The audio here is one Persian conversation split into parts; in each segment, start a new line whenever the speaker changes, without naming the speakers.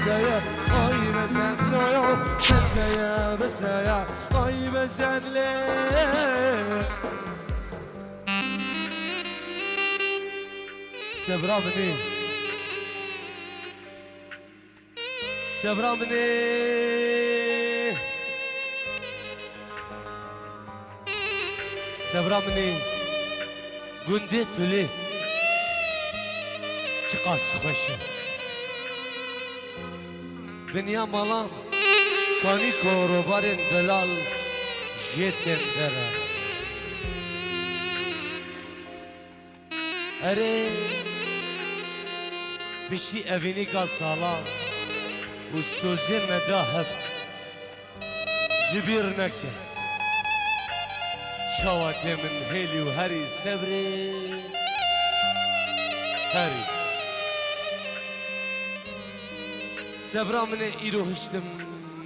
بسايا اي بسن لو بسايا بسايا اي بسن ليه سبرا مني سبرا مني سبرا مني قندي تولي چقاس خوشه بنیا مالا کانی کوروبارن دلال جیتن دره اره بشتی اوینی کا سالا و سوزی مداهف جبیر نکه شواته من هیلی و هری صبری هری سبرا من ایرو هشتم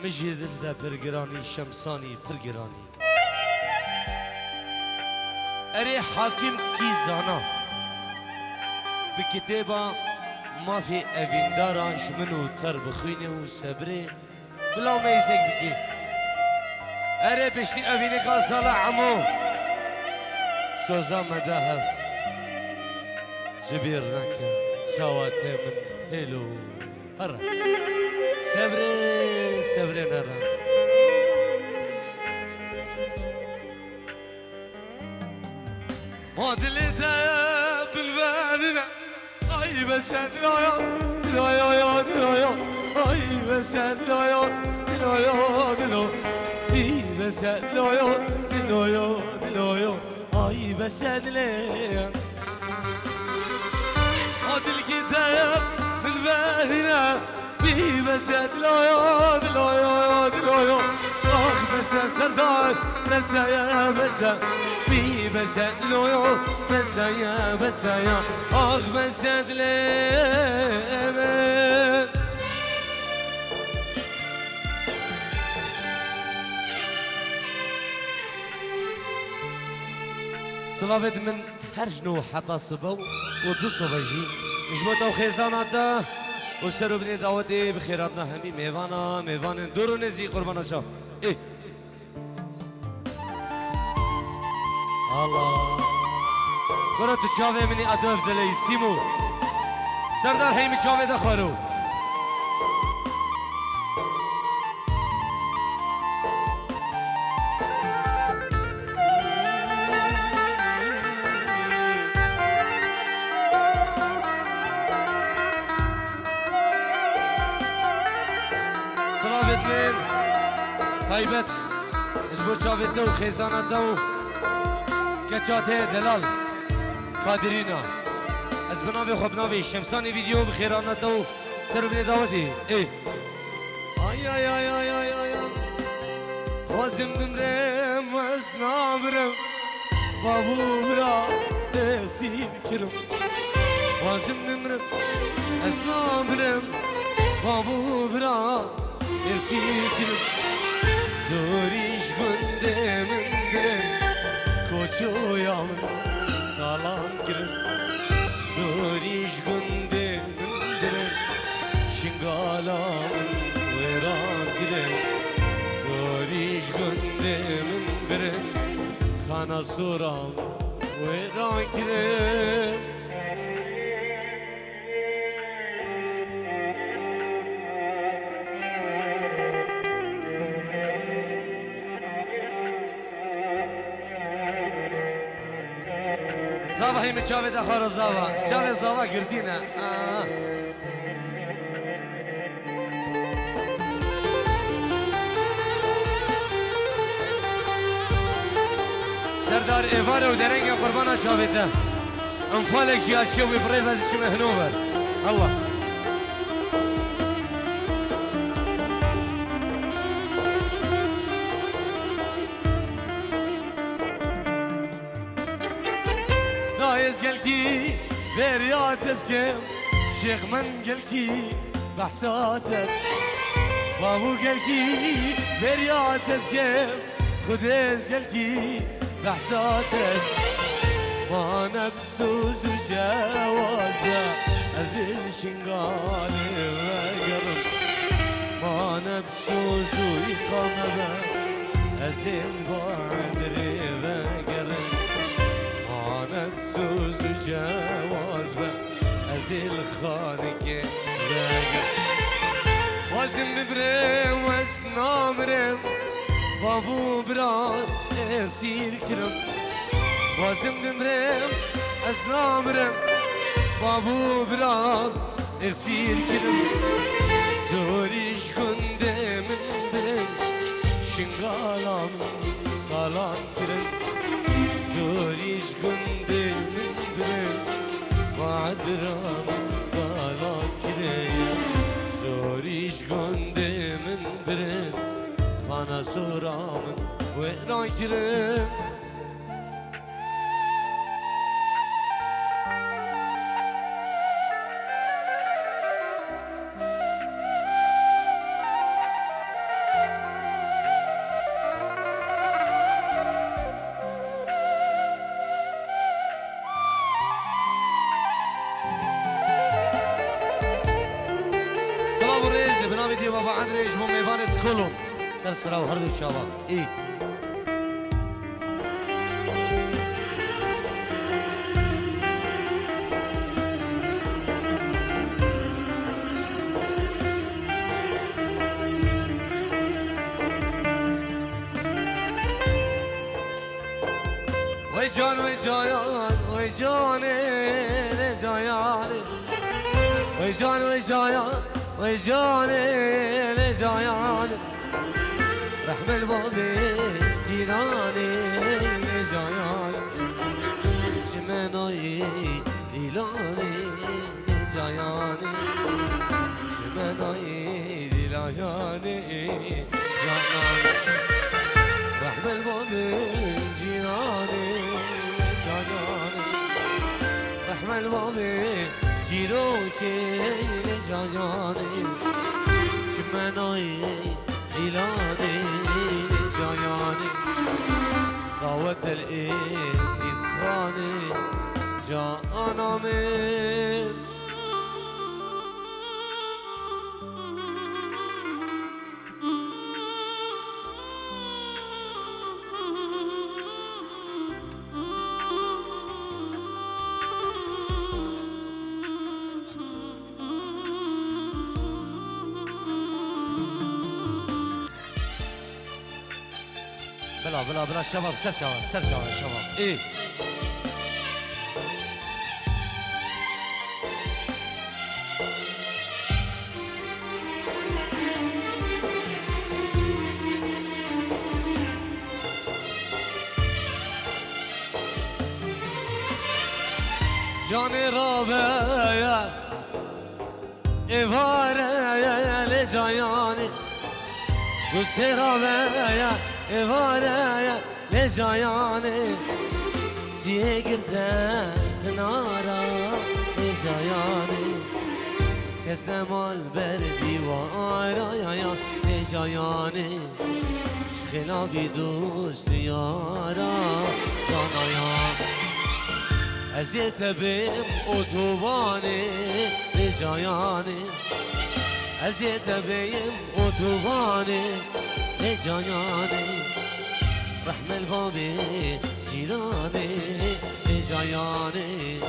مجید ده پرگرانی شمسانی پرگرانی اری حاکم کی زانا بکتابا ما في اویندارا شمنو تر بخوینه و صبره بلا میزک بکی اری پشتی اوینه کا سالا عمو سوزا مدهف جبیر نکه چاواته من هلو هره صبري صبري نرى ما دليتها بالبادنا اي بس لا يا لا يا يا لا يا اي بس لا يا لا يا لا اي بس لا يا لا يا لا يا اي بس لا ما دليتها بالبادنا بي بس لا يا لا يا لا يا اخ بس سردار بس يا بس بي بس لا يا بس يا بس يا اخ بس لا صلافت من هرجنو حتى صبو ودوسو بجي مجبوطه وخيزاناته وسرو بني دعوتي بخيراتنا همي ميوانا ميوان دورو نزي قربانا شاف ايه الله قرأ تشافي مني ادوف دلي سيمو سردار حيمي تشافي دخلو صلابت من طيبت اجبر شافت دو خيزانة دو كتشاته دلال قادرينا از بناوي خبناوي شمساني فيديو بخيرانة دو سرو بني دعوتي ايه اي اي اي اي اي اي خوازم بمرم واسنابرم بابو برا تسيب كرم خوازم بمرم اسنابرم بابو برا يرسيكم زوريش قندي من درن كوچو يامن طالان كرن زوريش قندي من درن شنقالا من ويران كرن زوريش قندي من درن خانا صورا ويران كرن زاوا هی مچاوه دخار زاوا چاوه زاوا گردینه سردار ایواره و درنگ قربانا چاوه ده انفالک جیاشی و ببره وزی چه مهنوبر الله دايز قلكي برياتك شيخ من قلكي بحساتك بابو قلكي برياتك خديز قلكي بحساتك وانا بسوز وجاوز ازل شنقالي وقرب أنا بسوزو يقامة أزين بعدري بقرن أنا بسوزو جواز أزين خانك بقرن وزن ببرم وزنامرم بابو براد اسیر کرم خوازم بمرم از نامرم بابو براد اسیر کرم زوریش گنده من برم شنگالام قالان کرم زوریش گنده من برم وعدرام قالان کرم زوریش گنده من برم خانه سورامن و ایران کرم سلام الرئيس بنامي دي بابا عندريش وميفانت كلهم سلسلة وهردو شباب ايه ويجان ويجان ويجان لجايان ويجان ويجان ويجان لجايان رحم البابي جيراني لجايان شمناي ديلاني لجاياني شمناي ديلاني جاناني رحم البابي جيراني لجاياني رحم البابي جيروكي لجاياني شمناي ديلاني جاياني دعوة الإنس يتخاني جاءنا من بلا شباب سر شباب ايه جاني رابع إفارة لجاياني قصي رابع إفارة لجاياني سيقرتا زنارا لجاياني كسنا مال بردي وآرا يا لجاياني خلافي دوست يارا جانايا ازيت بهم اتوباني لجاياني ازيت بهم اتوباني لجاياني رحم البابي جيراني لجاياني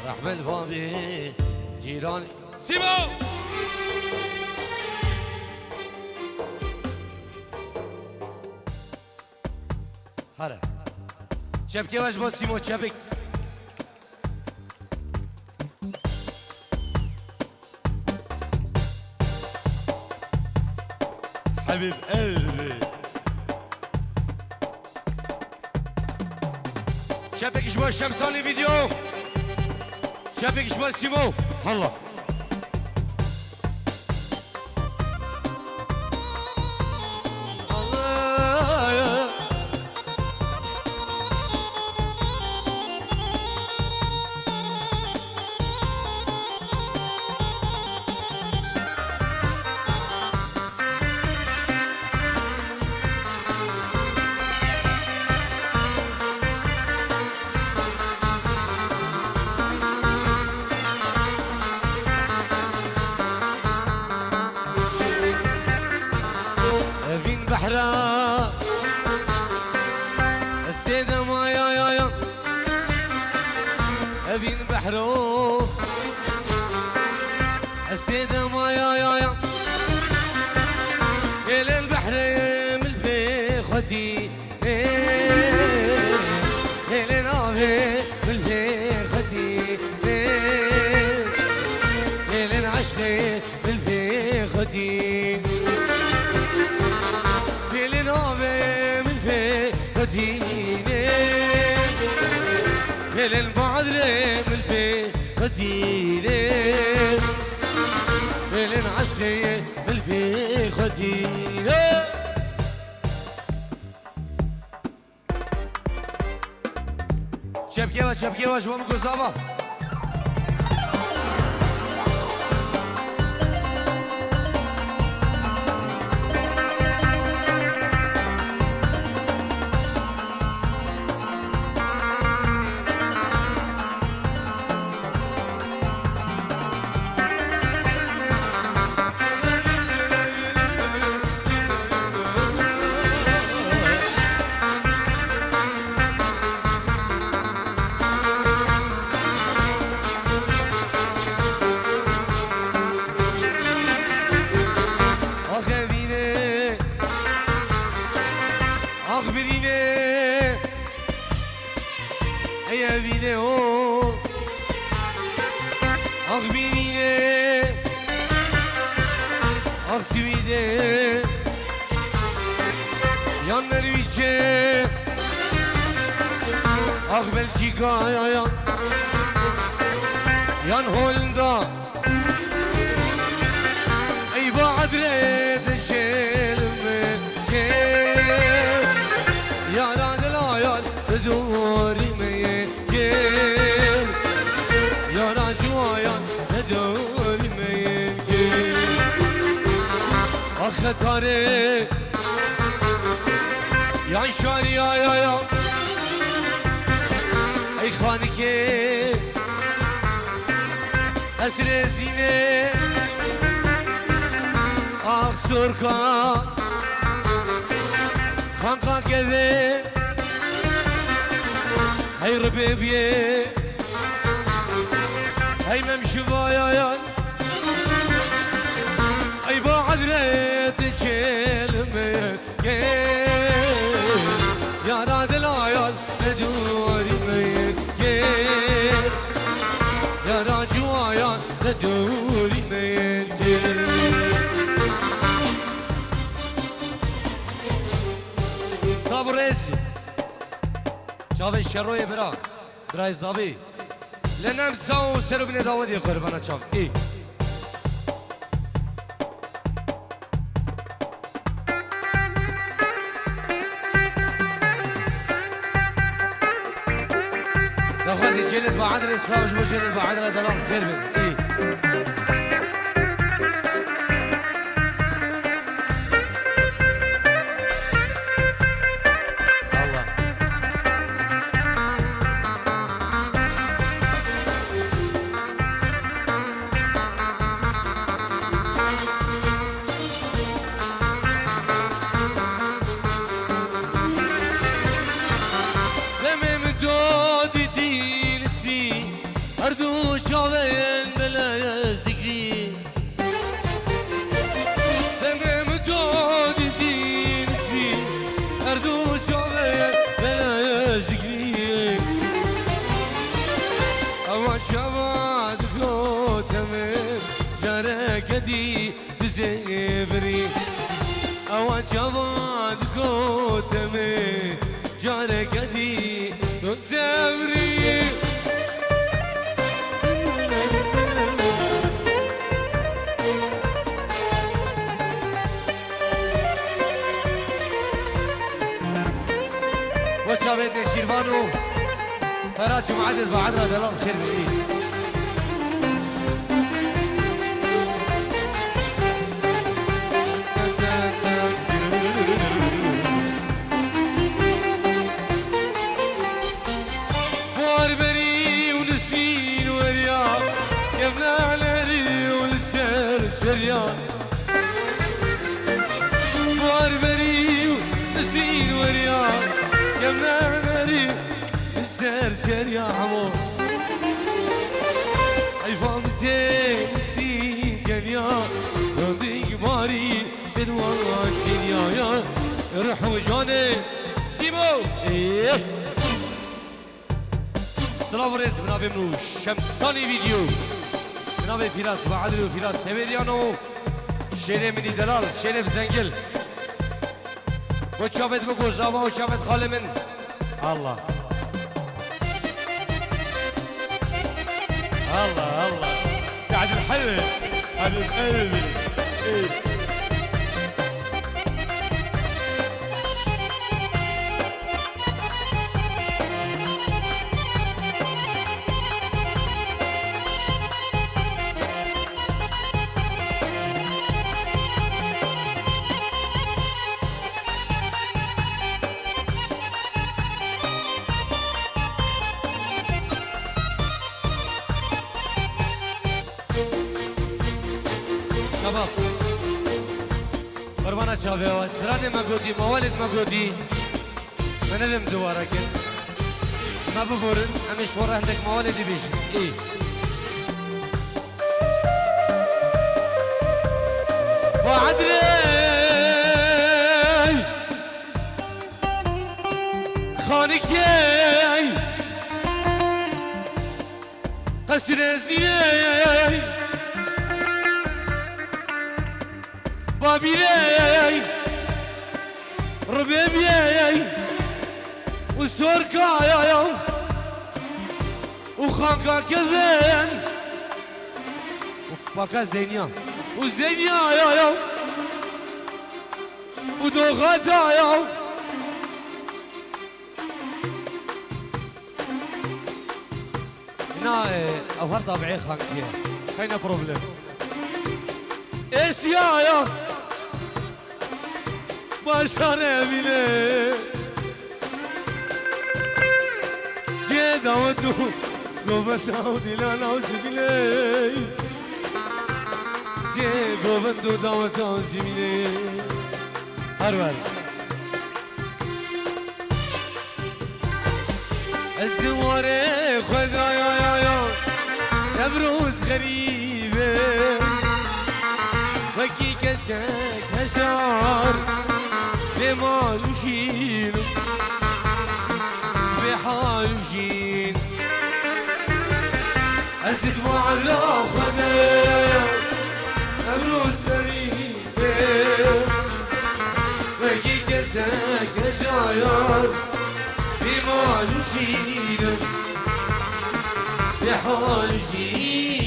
رحم البابي جيراني سيمو هلا شبكي واش با سيمو شبك حبيب قلبي شبك شبا الشمساني فيديو شبك شبا سيمو هلا البحر استيدا ما يا ابين بحرو استيدا ما يا الى البحر من في خدي الى نافي من في خدي الى عشقي من في خدي الى نافي من في خدي الى البعد من في خدي الى عشقي من في خدي شبكي وشو مكو صابا بلجيكا يان هولندا اي بعد ريت الشلم يا راد العيال دوري مين يا راد جوايان دوري مين اخ طارق يا شاري يا ای خانگی اسر زینه آخ سرکان خانقا گده ای ربیبیه ای ممشبایان ای با عدرت چلمه یا راد العیال ندوری يا راجوايا تدوري ميلتي صابر رئيسي شافي الشروية براي صابي لنا مساو سرو بني داودي قربانا شاف ايه دخوزي جلد بعدر إسلام جبو جلد بعدر دلال خير من إيه الله أردو شاوين بلا يزقي تمام دودي دين سفي أردو شاوين بلا يزقي أول شواد قو تمام شاركتي تزيفري أول شواد قو تمام شاركتي تزيفري وشابت نشيرفانو فراتش معدل بعدنا دلال خير من ايه باربري ونسفين ورياض يبنى على ريو السر شريان باربري بريا يمنا ناري السرجر يا عمو حيفا متنسي كنيا رنديك ماري سنوان سينيا يا روح وجاني سيمو ايه سلام ورز بنابي منو شمساني فيديو بنابي فراس وعدل وفراس هبيديانو شيري مني دلال شيري بزنجل وشافت بكو زاوا وشافت خالي من الله الله الله سعد الحلو حبيب قلبي ايه شباب قربانا شافي واسراني مقودي موالد مقودي من الم دوارا كن ما ببورن امش ورا عندك موالدي بيجي ايه وعدري خانكي قصر زيني بابيلي ربيبي وسوركا يا وخانكا كذن وباكا زينيا وزينيا يا ودوغاتا يا هنا أظهر طبيعي خانكي كاينه بروبليم اسيا باشاره بيله جدا ودو گوبندو دیلانا زبیله جه گوبندو داوتا زبیله هر از دواره خدایا یا صبروز غریبه وکی کسک هزار بمال وشين سبحان وشين أزد مع الأخذة أبروز غريبة وكي كساك شاير بمال وشين بحال وشين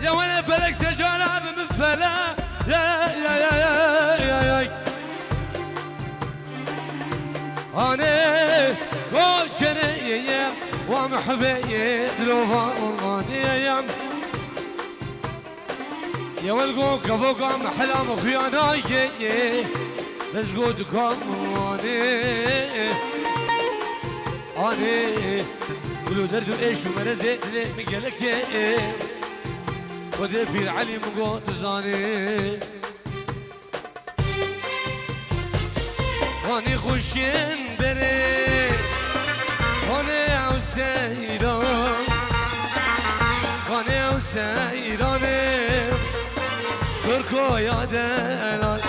يا وانا فلك سجارة من فلا يا أنا كل شنية ومحبي دلوفاني يا والقو كفوق محلام خياناي بس قود كماني أنا قولوا دردو إيش ومرزق مقلك وذي بير علي مقود زاني واني خوشين بري واني عوسيران واني عوسيران سركو يا دلال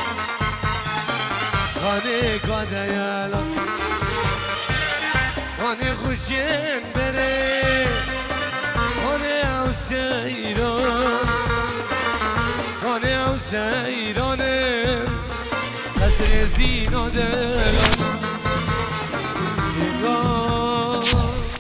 خاني قاد يالا واني خوشين بري واني عوسيران واني عوسيران قصر زينو دلال